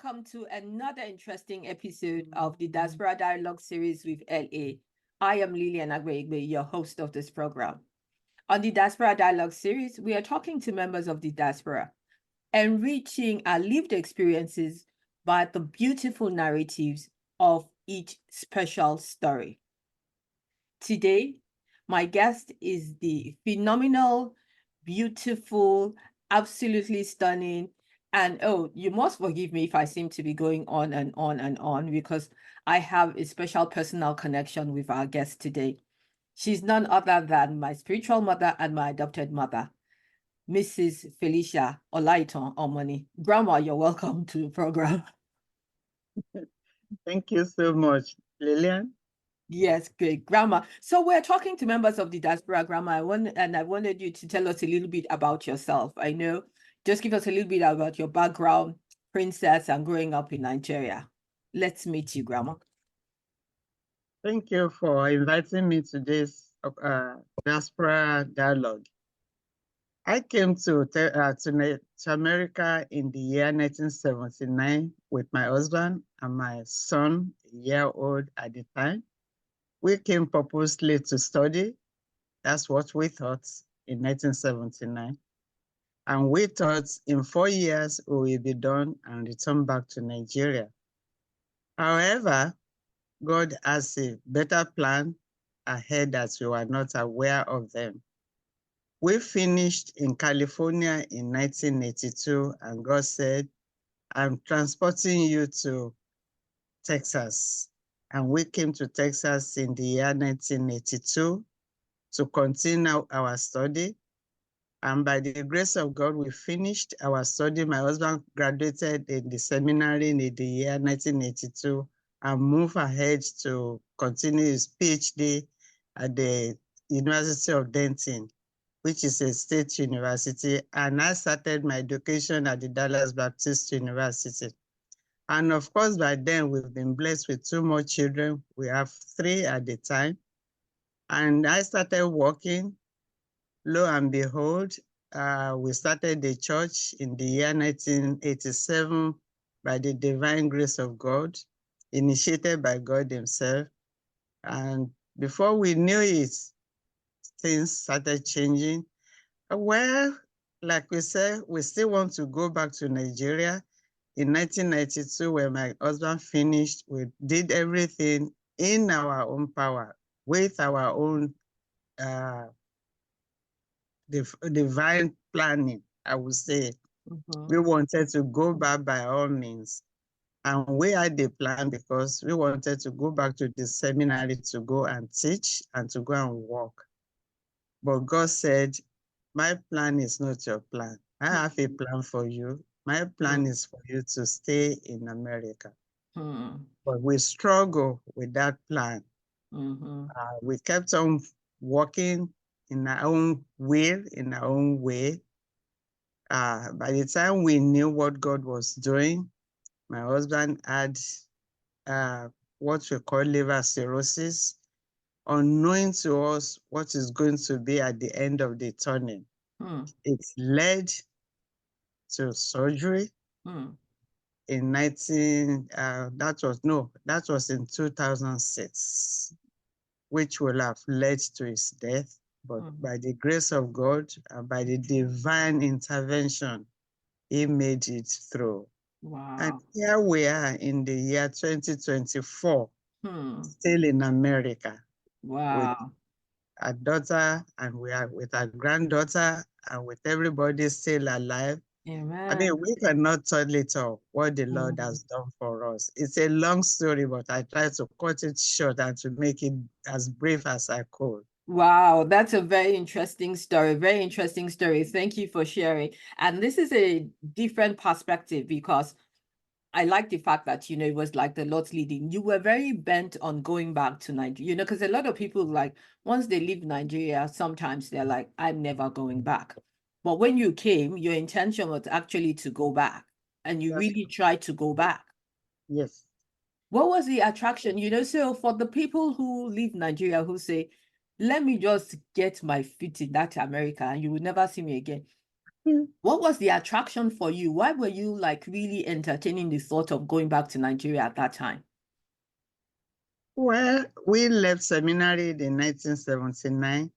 welcome to another interesting episode of the Diaspora Dialogue series with LA. I am Lillian Agbeigbe, your host of this program. On the Diaspora Dialogue series, we are talking to members of the diaspora, enriching our lived experiences by the beautiful narratives of each special story. Today, my guest is the phenomenal, beautiful, absolutely stunning, and oh, you must forgive me if I seem to be going on and on and on because I have a special personal connection with our guest today. She's none other than my spiritual mother and my adopted mother, Mrs. Felicia Olaitan Omoni. Grandma, you're welcome to the program. Thank you so much, Lillian. Yes, great, Grandma. So we're talking to members of the diaspora, Grandma. I wanted you to tell us a little bit about yourself. I know, just give us a little bit about your background, princess, and growing up in Nigeria. Let's meet you, Grandma. Thank you for inviting me to this diaspora dialogue. I came to America in the year 1979 with my husband and my son, a year old at the time. We came purposely to study. That's what we thought in 1979. And we thought in 4 years we will be done and return back to Nigeria. However, God has a better plan ahead that we were not aware of them. We finished in California in 1982, and God said, I'm transporting you to Texas. And we came to Texas in the year 1982 to continue our study. And by the grace of God, we finished our study. My husband graduated in the seminary in the year 1982 and moved ahead to continue his PhD at the University of Denton, which is a state university. And I started my education at the Dallas Baptist University. And of course, by then, we've been blessed with 2 more children. We have 3 at the time. And I started working. Lo and behold, we started the church in the year 1987 by the divine grace of God, initiated by God himself. And before we knew it, things started changing. Well, like we said, we still want to go back to Nigeria. In 1992, when my husband finished, we did everything in our own power, with our own divine planning, I would say. We wanted to go back by all means. And we had the plan because we wanted to go back to the seminary to go and teach and to go and work. But God said, my plan is not your plan. I have a plan for you. My plan is for you to stay in America. But we struggle with that plan. We kept on working in our own will, in our own way. By the time we knew what God was doing, my husband had what we call liver cirrhosis, unknowing to us what is going to be at the end of the tunnel. It led to surgery in that was in 2006, which will have led to his death. But by the grace of God and by the divine intervention, he made it through. Wow. And here we are in the year 2024, still in America. Wow. With our daughter, and we are with our granddaughter, and with everybody still alive. Amen. I mean, we cannot tell it all what the Lord has done for us. It's a long story, but I tried to cut it short and to make it as brief as I could. Wow, that's a very interesting story. Very interesting story. Thank you for sharing. And this is a different perspective because I like the fact that, it was like the Lord's leading. You were very bent on going back to Nigeria, because a lot of people, like, once they leave Nigeria, sometimes they're like, I'm never going back. But when you came, your intention was actually to go back, and you really tried to go back. Yes. What was the attraction? So for the people who leave Nigeria who say, let me just get my feet in that America and you will never see me again. What was the attraction for you? Why were you like really entertaining the thought of going back to Nigeria at that time? Well, we left seminary in 1979.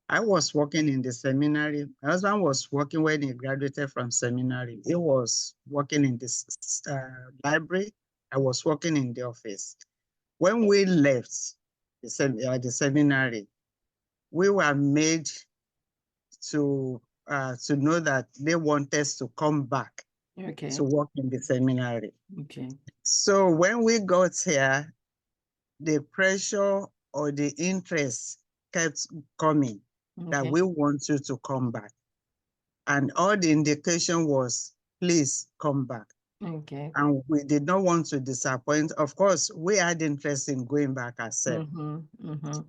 I was working in the seminary. My husband was working when he graduated from seminary. He was working in this library. I was working in the office. When we left the seminary, we were made to know that they want us to come back Okay. to work in the seminary. Okay. So when we got here, the pressure or the interest kept coming that Okay. we want you to come back. And all the indication was, please come back. Okay. And we did not want to disappoint. Of course, we had interest in going back ourselves,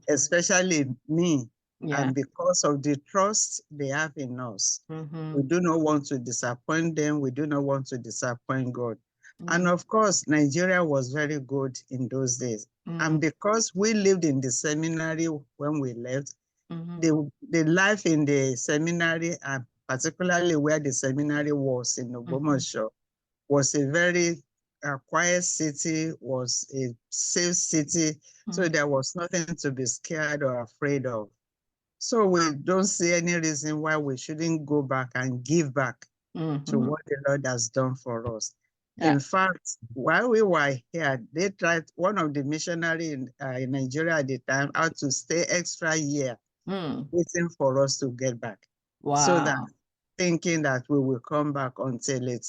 especially me. Yeah. And because of the trust they have in us, we do not want to disappoint them. We do not want to disappoint God. And of course, Nigeria was very good in those days. And because we lived in the seminary when we left, the life in the seminary, and particularly where the seminary was in Ogbomoso, was a very quiet city, was a safe city. So there was nothing to be scared or afraid of. So we don't see any reason why we shouldn't go back and give back to what the Lord has done for us. Yeah. In fact, while we were here, they tried, one of the missionaries in Nigeria at the time had to stay extra year waiting for us to get back. Wow. So that thinking that we will come back until it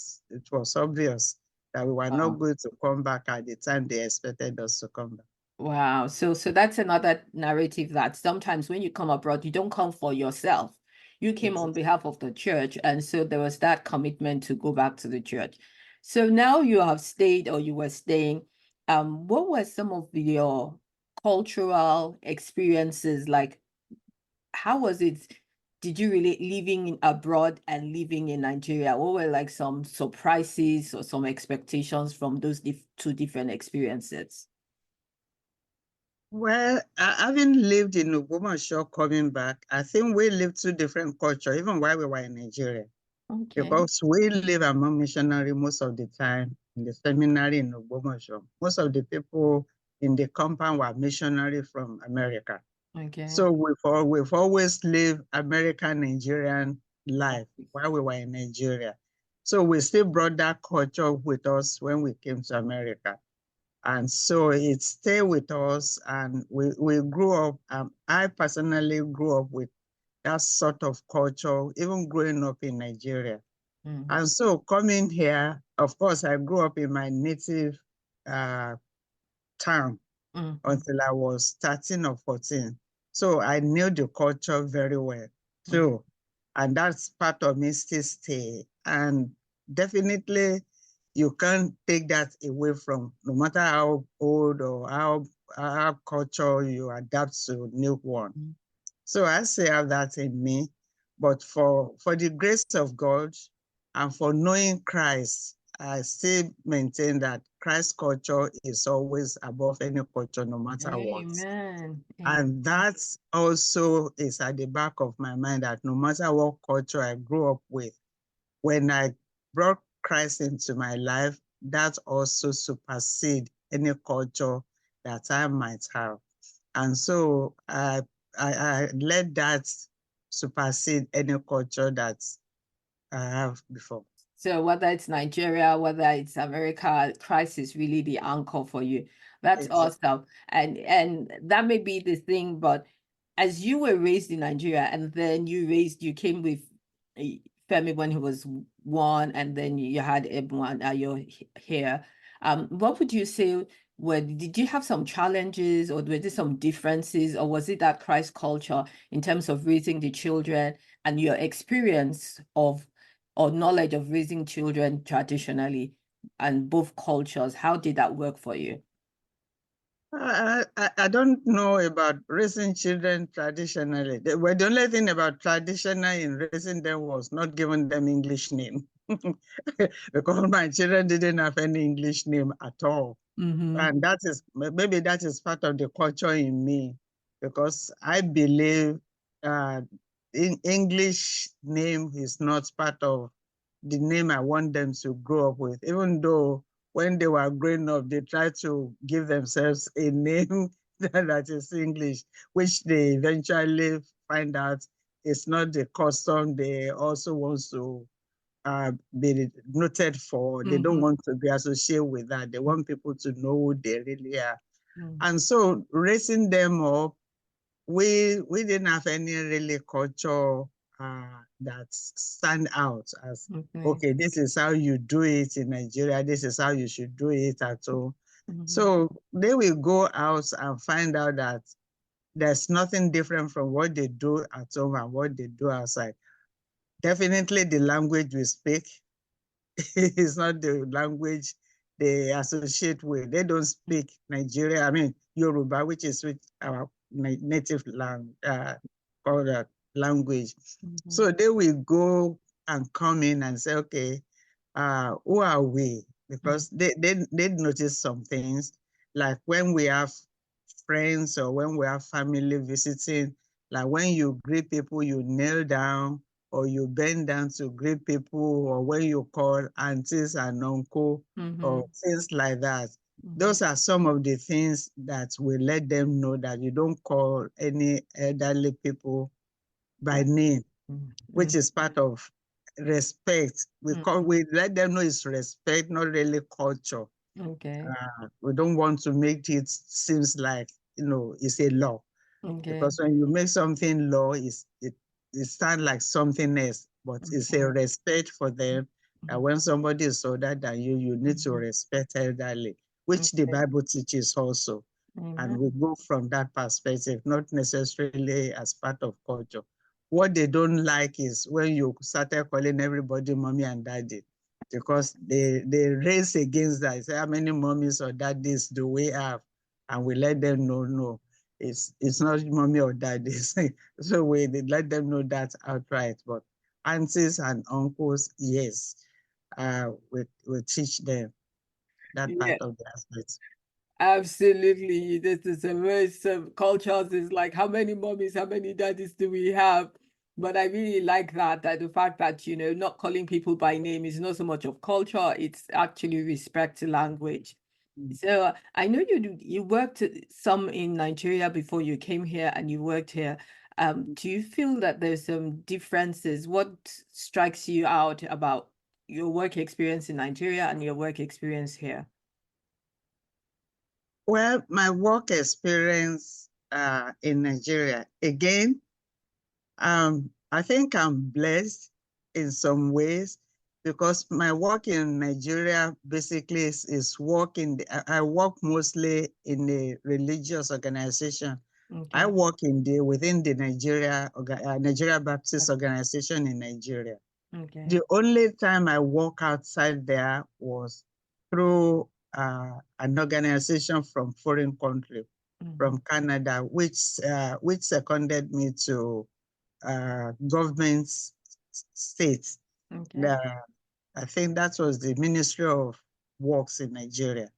was obvious that we were not going to come back at the time they expected us to come back. Wow. So that's another narrative that sometimes when you come abroad, you don't come for yourself. You came on behalf of the church. And so there was that commitment to go back to the church. So now you have stayed, or you were staying. What were some of your cultural experiences like? How was it? Did you really living abroad and living in Nigeria? What were like some surprises or some expectations from those two different experiences? Well, having lived in Ogbomoso coming back, I think we lived two different cultures, even while we were in Nigeria. Okay. Because we live among missionaries most of the time in the seminary in Ogbomoso. Most of the people in the compound were missionaries from America. Okay. So we've always lived American-Nigerian life while we were in Nigeria. So we still brought that culture with us when we came to America. And so it stayed with us, and we grew up. I personally grew up with that sort of culture, even growing up in Nigeria. And so coming here, of course, I grew up in my native town until I was 13 or 14. So I knew the culture very well too. And that's part of me still stay. And definitely you can't take that away from, no matter how old or how culture you adapt to new one. So I still have that in me. But for the grace of God and for knowing Christ, I still maintain that Christ's culture is always above any culture, no matter what. Amen. And that also is at the back of my mind, that no matter what culture I grew up with, when I brought Christ into my life, that also supersedes any culture that I might have. And so I let that supersede any culture that I have before. So whether it's Nigeria, whether it's America, Christ is really the anchor for you. That's awesome. And that may be the thing, but as you were raised in Nigeria and then you came with Femi when he was 1, and then you had everyone you're here. What would you say did you have some challenges, or were there some differences, or was it that Christ culture in terms of raising the children and your experience of or knowledge of raising children traditionally and both cultures? How did that work for you? I don't know about raising children traditionally. The only thing about traditional in raising them was not giving them English name. Because my children didn't have any English name at all. And maybe that is part of the culture in me, because I believe English name is not part of the name I want them to grow up with, even though when they were growing up, they tried to give themselves a name that is English, which they eventually find out it's not the custom they also want to be noted for. They don't want to be associated with that. They want people to know who they really are. And so raising them up, we didn't have any really culture that stand out as, okay, this is how you do it in Nigeria, this is how you should do it at home. So they will go out and find out that there's nothing different from what they do at home and what they do outside. Definitely the language we speak is not the language they associate with. They don't speak Yoruba, which is with our native language. So they will go and come in and say, okay, who are we? Because they notice some things, like when we have friends or when we have family visiting, like when you greet people, you kneel down or you bend down to greet people, or when you call aunties and uncle or things like that. Those are some of the things that will let them know that you don't call any elderly people by name, which is part of respect. We let them know it's respect, not really culture. Okay. We don't want to make it seems like, it's a law. Because when you make something law, it sounds like something else, but it's a respect for them. And when somebody is older than you, you need to respect elderly, which the Bible teaches also. And we go from that perspective, not necessarily as part of culture. What they don't like is when you started calling everybody mommy and daddy, because they race against that. Say, how many mommies or daddies do we have? And we let them know, no, it's not mommy or daddy. So we let them know that outright. But aunties and uncles, yes, we teach them that part of the aspect. Absolutely. This is a very some cultures is like how many mommies, how many daddies do we have? But I really like that the fact that not calling people by name is not so much of culture, it's actually respect to language. So I know you worked some in Nigeria before you came here and you worked here. Do you feel that there's some differences? What strikes you out about your work experience in Nigeria and your work experience here? Well, my work experience in Nigeria, again, I think I'm blessed in some ways, because my work in Nigeria basically is I work mostly in a religious organization. I work within the Nigeria Baptist Organization in Nigeria. The only time I work outside there was through an organization from foreign country, from Canada, which seconded me to government states. I think that was the Ministry of Works in Nigeria.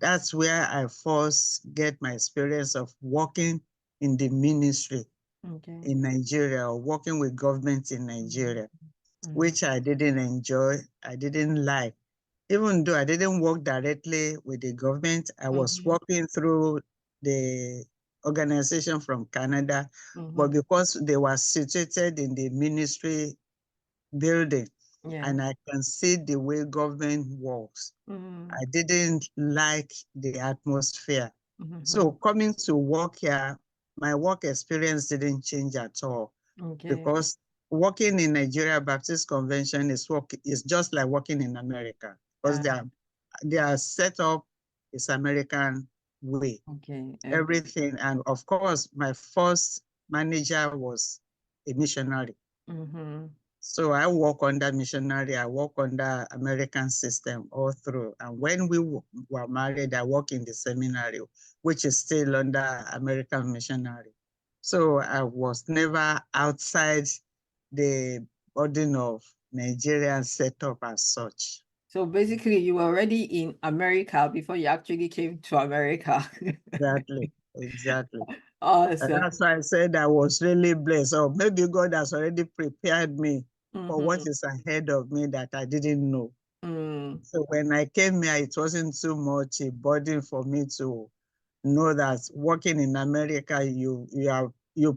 That's where I first get my experience of working in the ministry in Nigeria, or working with government in Nigeria, which I didn't enjoy, I didn't like. Even though I didn't work directly with the government, I was working through the organization from Canada, but because they were situated in the ministry building, and I can see the way government works, I didn't like the atmosphere. So coming to work here, my work experience didn't change at all, because working in Nigeria Baptist Convention is just like working in America, because they are set up is American way. Everything, and of course, my first manager was a missionary. So I work under missionary, I work under American system all through. And when we were married, I work in the seminary, which is still under American missionary. So I was never outside the burden of Nigerian setup as such. So basically, you were already in America before you actually came to America. Exactly. And Awesome. that's why I said I was really blessed. So maybe God has already prepared me for what Mm-hmm. is ahead of me that I didn't know. Mm. So when I came here, it wasn't too much a burden for me to know that working in America, you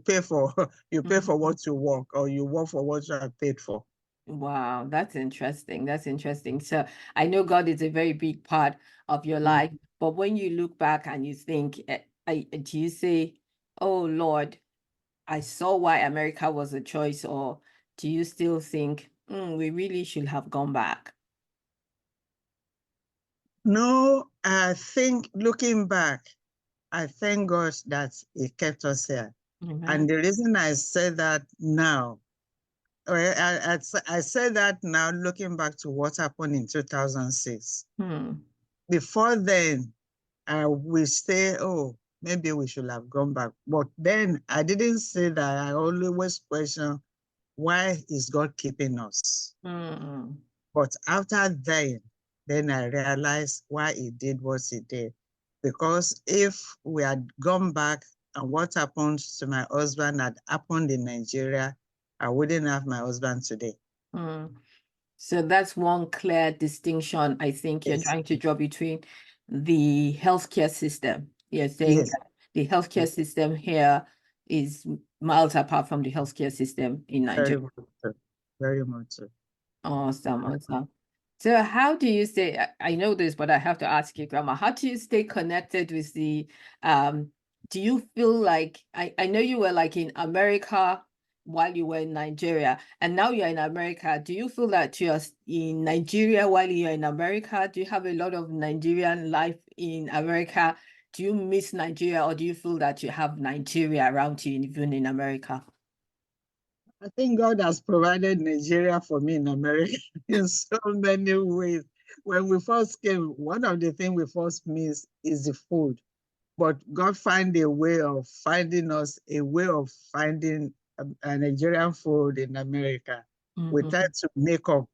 pay for you pay for Mhm. what you work, or you work for what you are paid for. Wow, that's interesting. That's interesting. So I know God is a very big part of your Mm. life, but when you look back and you think, do you say, "Oh Lord, I saw why America was a choice," or do you still think, we really should have gone back? No, I think looking back, I thank God that He kept us here. And Amen. the reason I say that now, I say that now looking back to what happened in 2006. Hmm. Before then, we say, oh, maybe we should have gone back. But then I didn't say that. I always question, why is God keeping us? Mm. But after then I realized why He did what He did. Because if we had gone back and what happened to my husband had happened in Nigeria, I wouldn't have my husband today. Mm. So that's one clear distinction I think you're Yes, trying to draw between the healthcare system. You're saying yes, that the yes, healthcare system here is miles apart from the healthcare system in very Nigeria. much so. Very much so. Awesome, awesome. So how do you stay, I know this, but I have to ask you, Grandma, how do you stay connected with do you feel like, I know you were like in America while you were in Nigeria, and now you're in America. Do you feel that you're in Nigeria while you're in America? Do you have a lot of Nigerian life in America? Do you miss Nigeria, or do you feel that you have Nigeria around you even in America? I think God has provided Nigeria for me in America in so many ways. When we first came, one of the things we first missed is the food. But God found a way of finding us, a way of finding a Nigerian food in America. We Mm-hmm. tried to make up,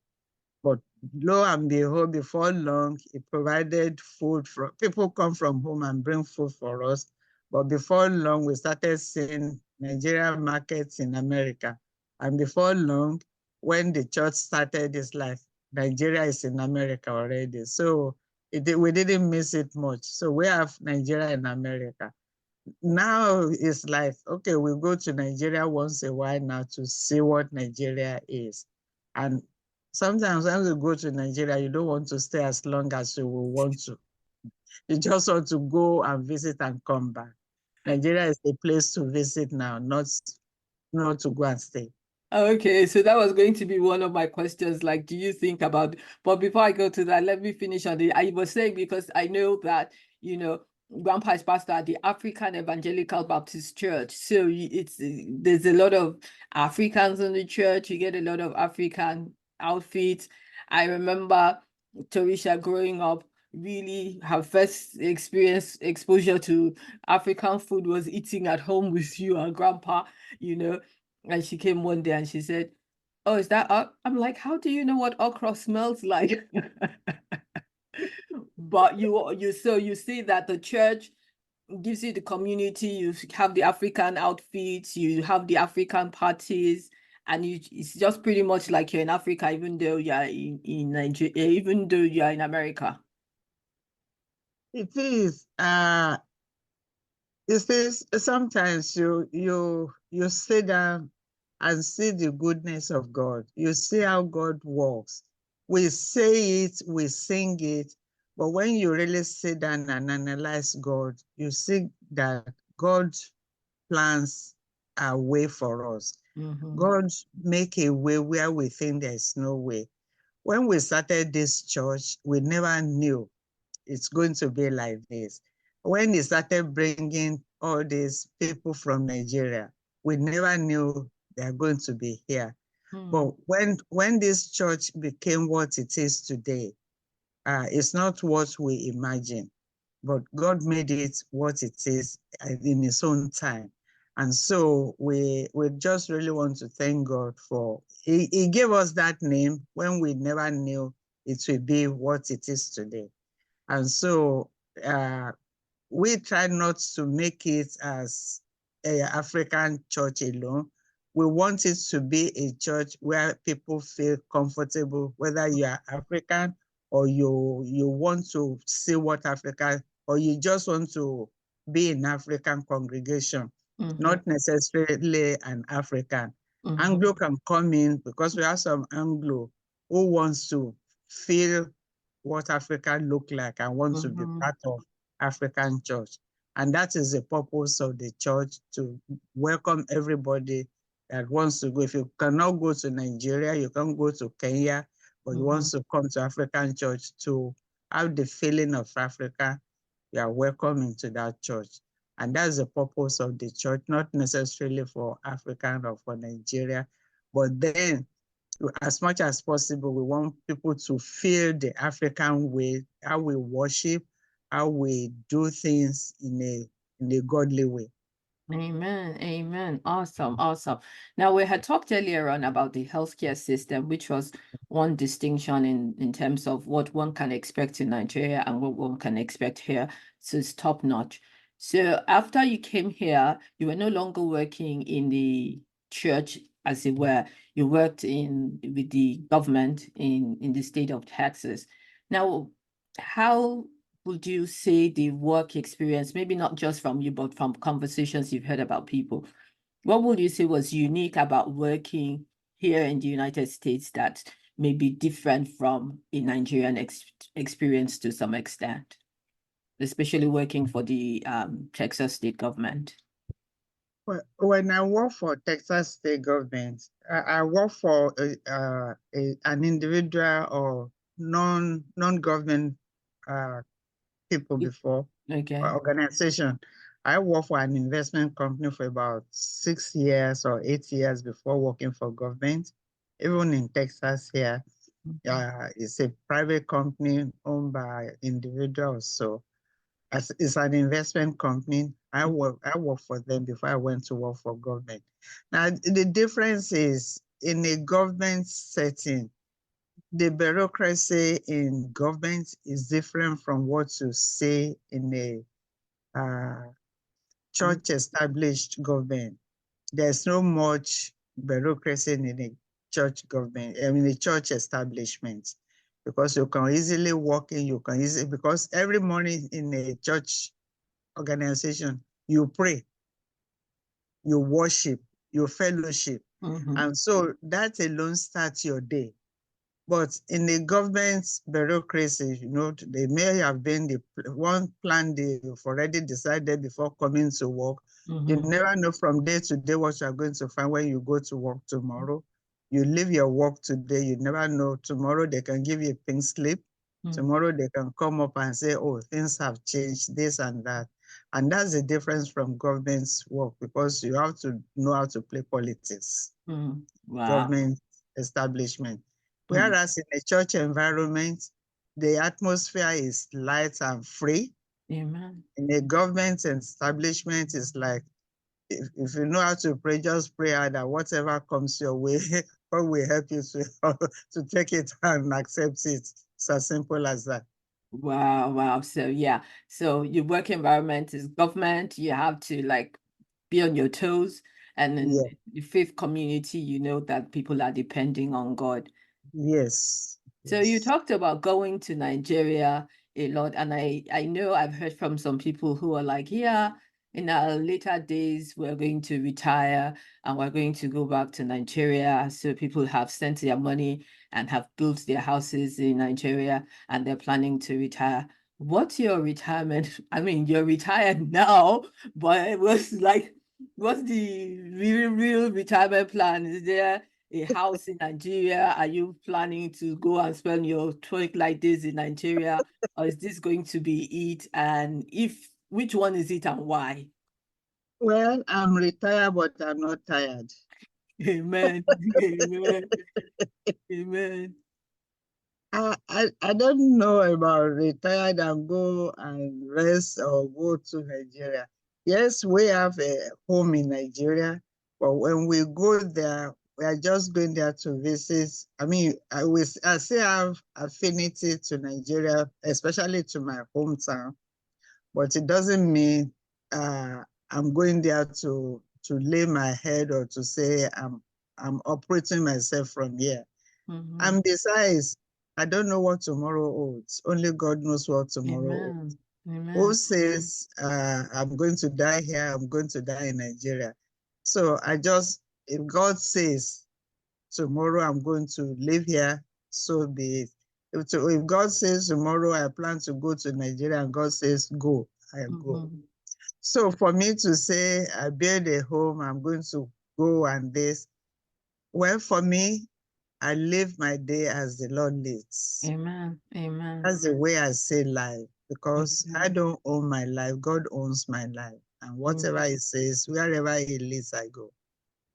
but lo and behold, before long, He provided food for people come from home and bring food for us. But before long, we started seeing Nigerian markets in America. And before long, when the church started, it's like Nigeria is in America already. So we didn't miss it much. So we have Nigeria in America. Now it's like, okay, we go to Nigeria once a while now to see what Nigeria is. And sometimes when you go to Nigeria, you don't want to stay as long as you will want to. You just want to go and visit and come back. Nigeria is a place to visit now, not to go and stay. Okay, so that was going to be one of my questions. Like, do you think about, but before I go to that, let me finish on I was saying, because I know that, Grandpa is pastor at the African Evangelical Baptist Church. So there's a lot of Africans in the church. You get a lot of African outfits. I remember Torisha growing up, really her first exposure to African food was eating at home with you and Grandpa, you know. And she came one day and she said, "Oh, is that I'm like, how do you know what okra smells like?" But you see that the church gives you the community, you have the African outfits, you have the African parties, and it's just pretty much like you're in Africa, even though you're in Nigeria, even though you're in America. It is. You see, sometimes you sit down and see the goodness of God. You see how God works. We say it, we sing it, but when you really sit down and analyze God, you see that God's plans are way for us. Mm-hmm. God make a way where we think there's no way. When we started this church, we never knew it's going to be like this. When he started bringing all these people from Nigeria, we never knew they're going to be here. Mm. But when this church became what it is today, it's not what we imagined, but God made it what it is in His own time. And so we just really want to thank God for, He gave us that name when we never knew it would be what it is today. And so we try not to make it as a African church alone. We want it to be a church where people feel comfortable, whether you are African or you want to see what Africa, or you just want to be in African congregation, not necessarily an African. Anglo can come in because we have some Anglo who wants to feel what Africa look like and want to be part of African church. And that is the purpose of the church, to welcome everybody that wants to go. If you cannot go to Nigeria, you can go to Kenya, but you want to come to African church to have the feeling of Africa, you are welcome into that church. And that's the purpose of the church, not necessarily for African or for Nigeria, but then as much as possible, we want people to feel the African way, how we worship, how we do things in a godly way. Amen. Amen. Awesome. Awesome. Now, we had talked earlier on about the healthcare system, which was one distinction in terms of what one can expect in Nigeria and what one can expect here. So it's top notch. So after you came here, you were no longer working in the church, as it were. You worked with the government in the state of Texas. Now, how would you say the work experience, maybe not just from you, but from conversations you've heard about people, what would you say was unique about working here in the United States that may be different from a Nigerian experience to some extent, especially working for the Texas state government? Well, when I work for Texas state government, I work for an individual or non-government people before, Okay. organization. I worked for an investment company for about 6 years or 8 years before working for government. Even in Texas here, it's a private company owned by individuals. So as it's an investment company, I work for them before I went to work for government. Now, the difference is in a government setting, the bureaucracy in government is different from what you see in a church established government. There's no much bureaucracy in a church government, I mean, a church establishment, because you can easily walk in, because every morning in a church organization, you pray, you worship, you fellowship. And so that alone starts your day. But in the government bureaucracy, they may have been the one plan they've already decided before coming to work. You never know from day to day what you're going to find when you go to work tomorrow. You leave your work today, you never know. Tomorrow they can give you a pink slip. Tomorrow they can come up and say, oh, things have changed, this and that. And that's the difference from government's work, because you have to know how to play politics. Wow. Government establishment. Whereas in a church environment, the atmosphere is light and free. Amen. In a government establishment, it's like, if you know how to pray, just pray hard that whatever comes your way, God will help you to take it and accept it. It's as simple as that. Wow, wow. So yeah, so your work environment is government. You have to be on your toes, and in the faith community, you know that people are depending on God. Yes. So you talked about going to Nigeria a lot, and I know I've heard from some people who are like, yeah, in our later days, we're going to retire and we're going to go back to Nigeria. So people have sent their money and have built their houses in Nigeria and they're planning to retire. What's your retirement? I mean, you're retired now, but it was like, what's the real retirement plan? Is there a house in Nigeria? Are you planning to go and spend your twilight days in Nigeria? Or is this going to be it? And which one is it and why? Well, I'm retired, but I'm not tired. Amen. Amen. Amen. I don't know about retired and go and rest or go to Nigeria. Yes, we have a home in Nigeria, but when we go there, we are just going there to visit. I mean, I still have affinity to Nigeria, especially to my hometown, but it doesn't mean I'm going there to lay my head or to say I'm operating myself from here. And besides, I don't know what tomorrow holds. Only God knows what tomorrow holds. Amen. Who says I'm going to die here, I'm going to die in Nigeria? So if God says tomorrow I'm going to live here, so be it. If God says tomorrow I plan to go to Nigeria and God says go, I go. So for me to say I build a home, I'm going to go and this, well, for me, I live my day as the Lord leads. Amen. Amen. That's the way I say life, because I don't own my life. God owns my life. And whatever He says, wherever He leads, I go.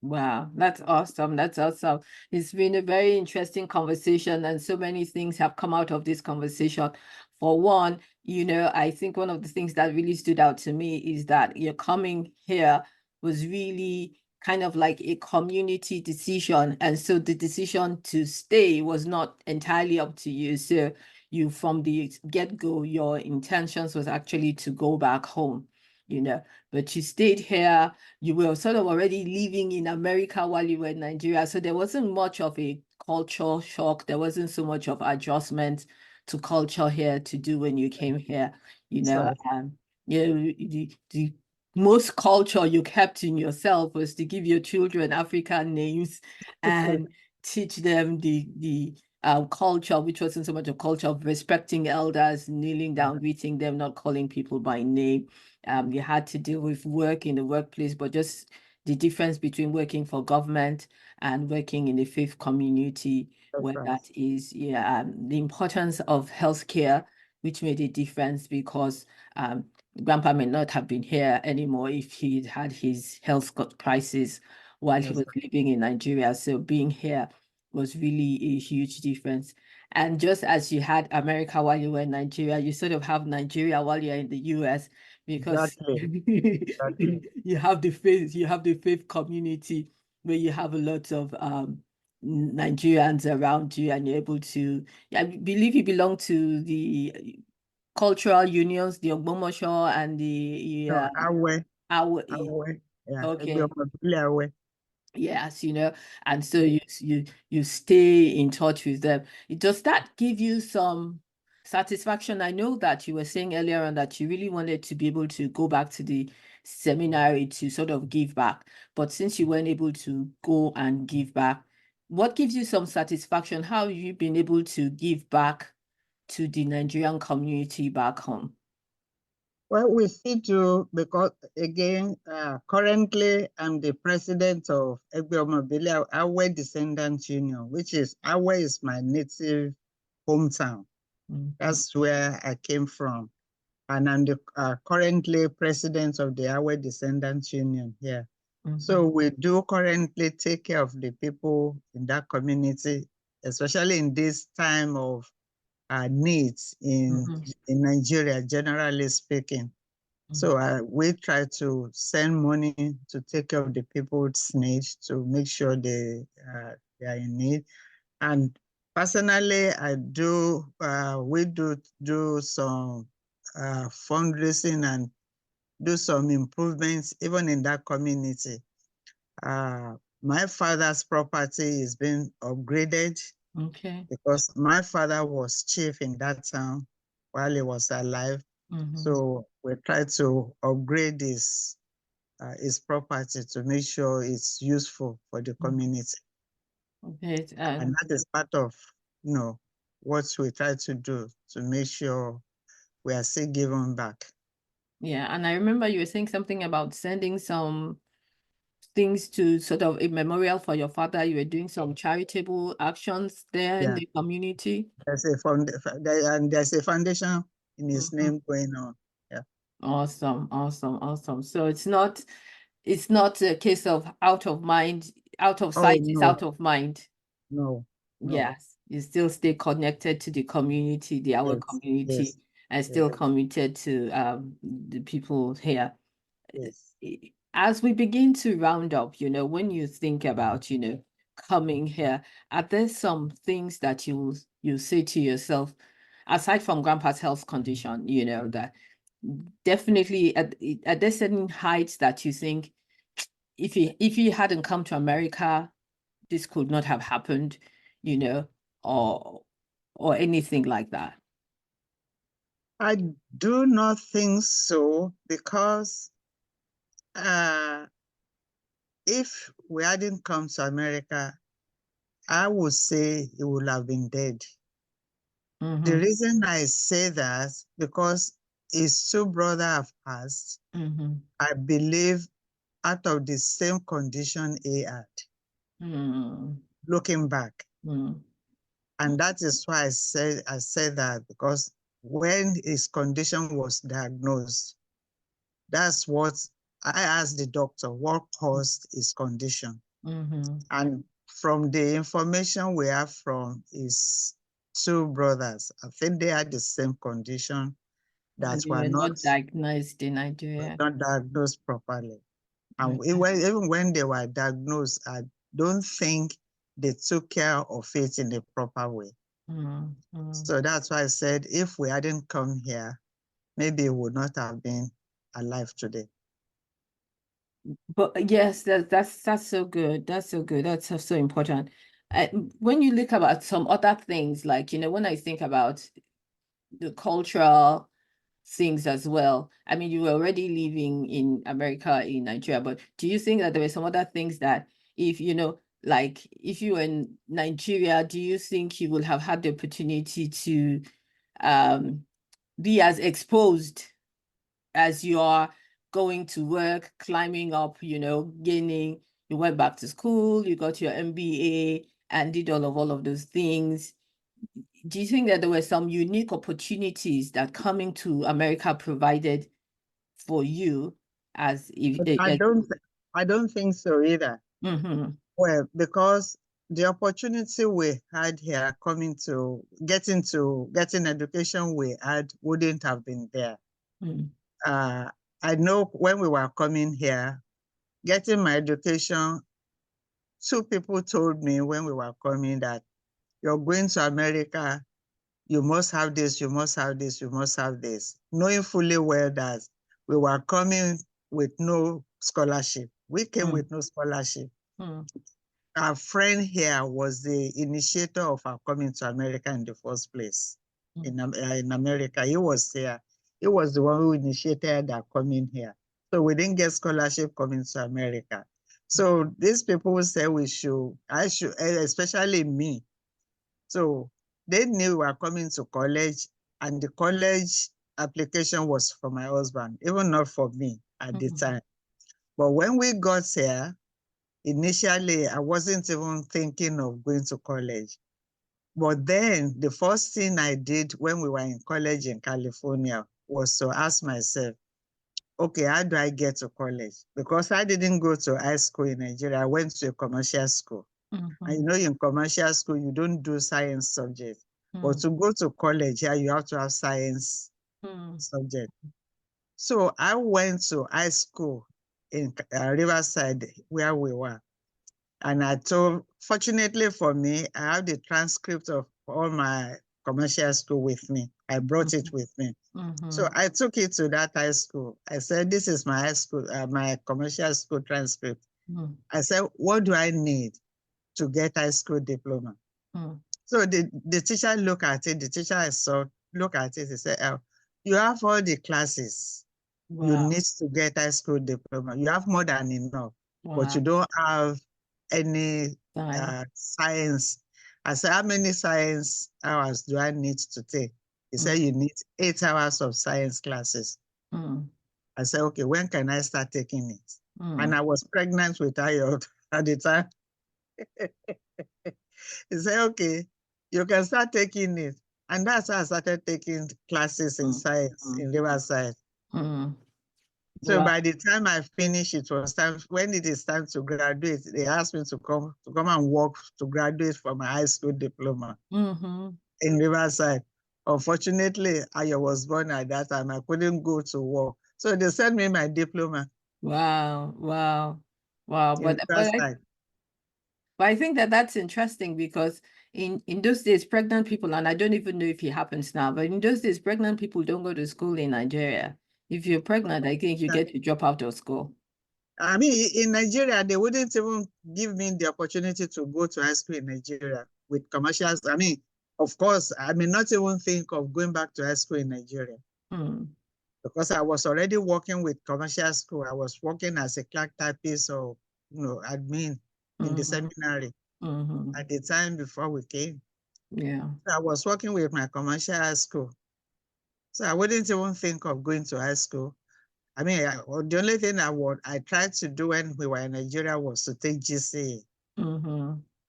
Wow, that's awesome. That's awesome. It's been a very interesting conversation, and so many things have come out of this conversation. For one, I think one of the things that really stood out to me is that your coming here was really kind of like a community decision. And so the decision to stay was not entirely up to you. So you, from the get-go, your intentions was actually to go back home, but you stayed here. You were sort of already living in America while you were in Nigeria. So there wasn't much of a culture shock. There wasn't so much of adjustment to culture here to do when you came here, So, the most culture you kept in yourself was to give your children African names and teach them the culture, which wasn't so much a culture of respecting elders, kneeling down, greeting them, not calling people by name. You had to deal with work in the workplace, but just the difference between working for government and working in the faith community, where right. that is, the importance of healthcare, which made a difference because Grandpa may not have been here anymore if he had his health crisis while he was living in Nigeria. So being here was really a huge difference. And just as you had America while you were in Nigeria, you sort of have Nigeria while you're in the US, because Exactly. you have the faith community where you have a lot of Nigerians around you, and you're able to, I believe you belong to the cultural unions, the Ogbomoso and the No, Awe, our yeah, okay. Awe. Yes, and so you stay in touch with them. Does that give you some satisfaction? I know that you were saying earlier on that you really wanted to be able to go back to the seminary to sort of give back, but since you weren't able to go and give back, what gives you some satisfaction? How have you been able to give back to the Nigerian community back home? Well, we still do, because again, currently I'm the president of Egbeomobile Awe Descendants Union, which is Awe is my native hometown. That's where I came from. And I'm currently president of the Awe Descendants Union here. So we do currently take care of the people in that community, especially in this time of needs in Nigeria, generally speaking. So we try to send money to take care of the people's needs, to make sure they are in need. And personally, we do some fundraising and do some improvements even in that community. My father's property is being upgraded. Okay. Because my father was chief in that town while he was alive. So we try to upgrade his property to make sure it's useful for the community. Okay. And that is part of, what we try to do to make sure we are still giving back. Yeah, and I remember you were saying something about sending some things to sort of a memorial for your father. You were doing some charitable actions there in the community. There's a foundation in his name going on. Yeah. Awesome, awesome, awesome. So it's not a case of out of mind, out of Oh, sight is no, out of mind. no. Yes, you still stay connected to the community, our Yes, community, yes, and still committed to the people here. yes. As we begin to round up, when you think about, coming here, are there some things that you say to yourself, aside from grandpa's health condition, that definitely at there certain heights that you think if he hadn't come to America, this could not have happened, you know, or anything like that? I do not think so, because if we hadn't come to America, I would say he would have been dead. Mm-hmm. The reason I say that, because his two brothers have passed, Mm-hmm. I believe, out of the same condition he had, looking back. And that is why I said that, because when his condition was diagnosed, that's what I asked the doctor, what caused his condition. And from the information we have from his two brothers, I think they had the same condition that And they were were not, not diagnosed in Nigeria. not diagnosed properly. And Okay. even when they were diagnosed, I don't think they took care of it in a proper way. So that's why I said, if we hadn't come here, maybe he would not have been alive today. But yes, that's so good. That's so good. That's so important. When you look about some other things, like, when I think about the cultural things as well, I mean, you were already living in America, in Nigeria, but do you think that there were some other things that if, like if you were in Nigeria, do you think you would have had the opportunity to be as exposed as you are going to work, climbing up, gaining, you went back to school, you got your MBA and did all of those things? Do you think that there were some unique opportunities that coming to America provided for you as if I don't think so either. Well, because the opportunity we had here getting education we had wouldn't have been there. I know when we were coming here, getting my education, two people told me when we were coming that you're going to America, you must have this, you must have this, you must have this, knowing fully well that we were coming with no scholarship. We came with no scholarship. Our friend here was the initiator of our coming to America in the first place. In America, he was there. He was the one who initiated our coming here. So we didn't get scholarship coming to America. So these people say I should, especially me. So they knew we were coming to college, and the college application was for my husband, even not for me at the time. But when we got here, initially, I wasn't even thinking of going to college. But then the first thing I did when we were in college in California was to ask myself, okay, how do I get to college? Because I didn't go to high school in Nigeria. I went to a commercial school. And in commercial school, you don't do science subjects. But to go to college here, you have to have science subject. So I went to high school in Riverside, where we were. And fortunately for me, I have the transcript of all my commercial school with me. I brought it with me. So I took it to that high school. I said, this is my high school, my commercial school transcript. I said, what do I need to get high school diploma? So the teacher looked at it, the teacher I saw looked at it, he said, oh, you have all the classes you need to get high school diploma. You have more than enough, but you don't have any science. I said, how many science hours do I need to take? He said, you need 8 hours of science classes. I said, okay, when can I start taking it? And I was pregnant with Ayo at the time. He said, okay, you can start taking it. And that's how I started taking classes in science in Riverside. So by the time I finished, it was time. When it is time to graduate, they asked me to come and work to graduate from my high school diploma in Riverside. Unfortunately, I was born at that time. I couldn't go to work. So they sent me my diploma. Wow. But I think that that's interesting because in those days, pregnant people, and I don't even know if it happens now, but in those days, pregnant people don't go to school in Nigeria. If you're pregnant, I think you get to drop out of school. I mean, in Nigeria, they wouldn't even give me the opportunity to go to high school in Nigeria with commercials. I mean, of course, I may not even think of going back to high school in Nigeria because I was already working with commercial school. I was working as a clerk typist or, admin in the seminary at the time before we came. Yeah. So I was working with my commercial school. So I wouldn't even think of going to high school. I mean, the only thing I tried to do when we were in Nigeria was to take GCE.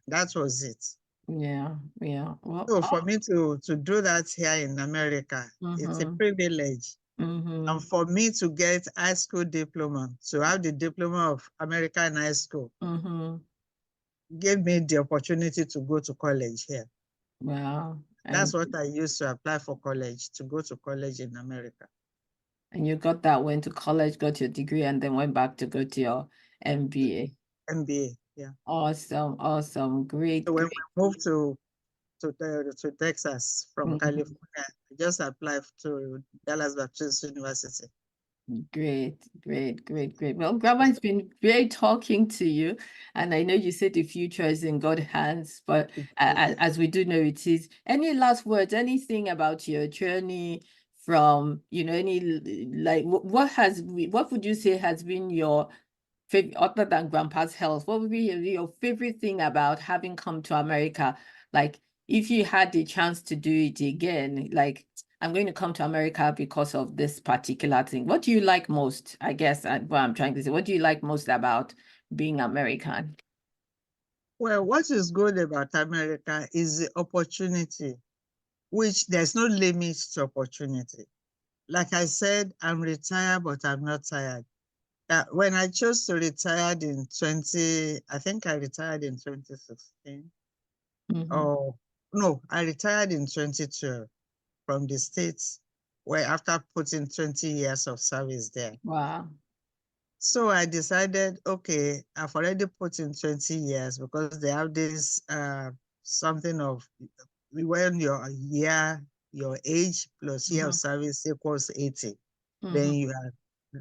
That was it. Yeah, yeah. Well, so for me to do that here in America, it's a privilege. And for me to get high school diploma, to have the diploma of American high school, gave me the opportunity to go to college here. Wow. That's what I used to apply for college, to go to college in America. And you got that, went to college, got your degree, and then went back to go to your MBA. MBA, yeah. Awesome, awesome, great. So when great. we moved to Texas from California, I just applied to Dallas Baptist University. Great, great, great, great. Well, Grandma, it's been great talking to you. And I know you said the future is in God's hands, but as we do know it is. Any last words, anything about your journey from, any, like, what would you say has been your favorite, other than Grandpa's health, what would be your favorite thing about having come to America? Like, if you had the chance to do it again, like, I'm going to come to America because of this particular thing. What do you like most? I guess what I'm trying to say. What do you like most about being American? Well, what is good about America is the opportunity, which there's no limit to opportunity. Like I said, I'm retired, but I'm not tired. When I chose to retire in I think I retired in 2016. Oh, no, I retired in 2012 from the States, where after putting 20 years of service there. Wow. So I decided, okay, I've already put in 20 years because they have this something of when your age plus year of service equals 80, then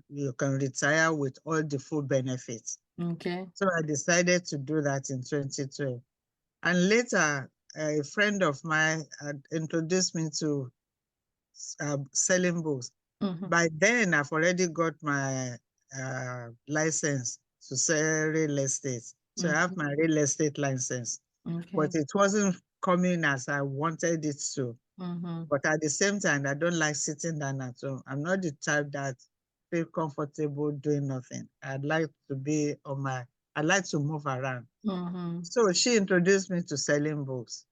you can retire with all the full benefits. Okay. So I decided to do that in 2012. And later, a friend of mine introduced me to selling books. By then, I've already got my license to sell real estate. So I have my real estate license. But it wasn't coming as I wanted it to. But at the same time, I don't like sitting down at home. I'm not the type that feel comfortable doing nothing. I'd like to move around. So she introduced me to selling books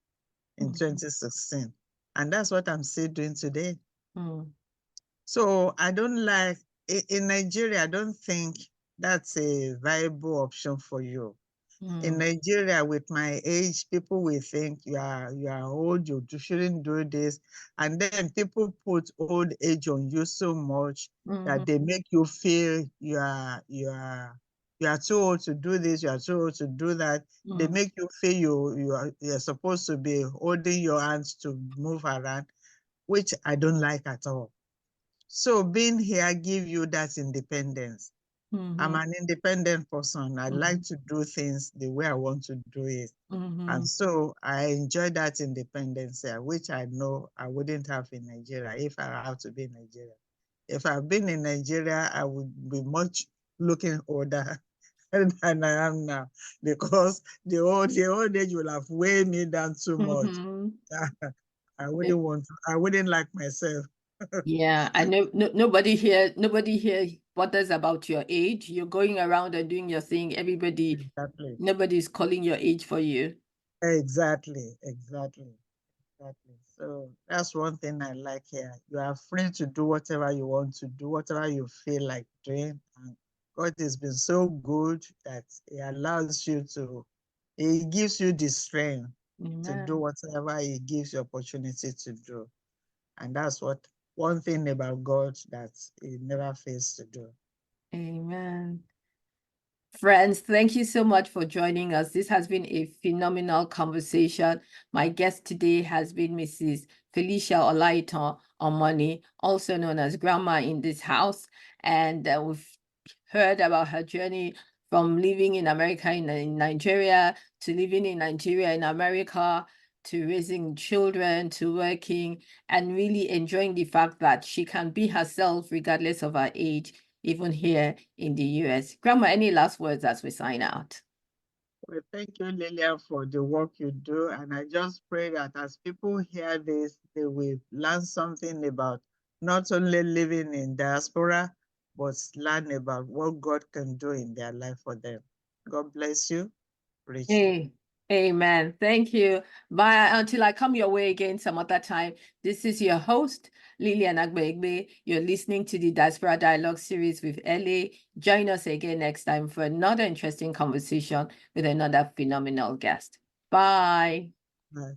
in 2016. And that's what I'm still doing today. So I don't like, in Nigeria, I don't think that's a viable option for you. In Nigeria, with my age, people will think you are old, you shouldn't do this. And then people put old age on you so much that they make you feel you are too old to do this, you are too old to do that. They make you feel you're supposed to be holding your hands to move around, which I don't like at all. So being here gives you that independence. I'm an independent person. I like to do things the way I want to do it. And so I enjoy that independence here, which I know I wouldn't have in Nigeria if I have to be in Nigeria. If I've been in Nigeria, I would be much looking older than I am now, because the old age will have weighed me down too much. I wouldn't like myself. Yeah, I know nobody here bothers about your age. You're going around and doing your thing. Nobody's calling your age for you. Exactly. So that's one thing I like here. You are free to do whatever you want to do, whatever you feel like doing. And God has been so good that He gives you the strength to do whatever He gives you opportunity to do. And that's one thing about God that He never fails to do. Amen. Friends, thank you so much for joining us. This has been a phenomenal conversation. My guest today has been Mrs. Felicia Olaitan Omoni, also known as Grandma in this house. And we've heard about her journey from living in America in Nigeria to living in Nigeria in America to raising children to working and really enjoying the fact that she can be herself regardless of her age, even here in the US. Grandma, any last words as we sign out? Well, thank you, Lillian, for the work you do. And I just pray that as people hear this, they will learn something about not only living in diaspora, but learn about what God can do in their life for them. God bless you richly. Amen. Thank you. Bye. Until I come your way again some other time. This is your host, Lillian Agbeegbe. You're listening to the Diaspora Dialogue series with LA. Join us again next time for another interesting conversation with another phenomenal guest. Bye. Bye.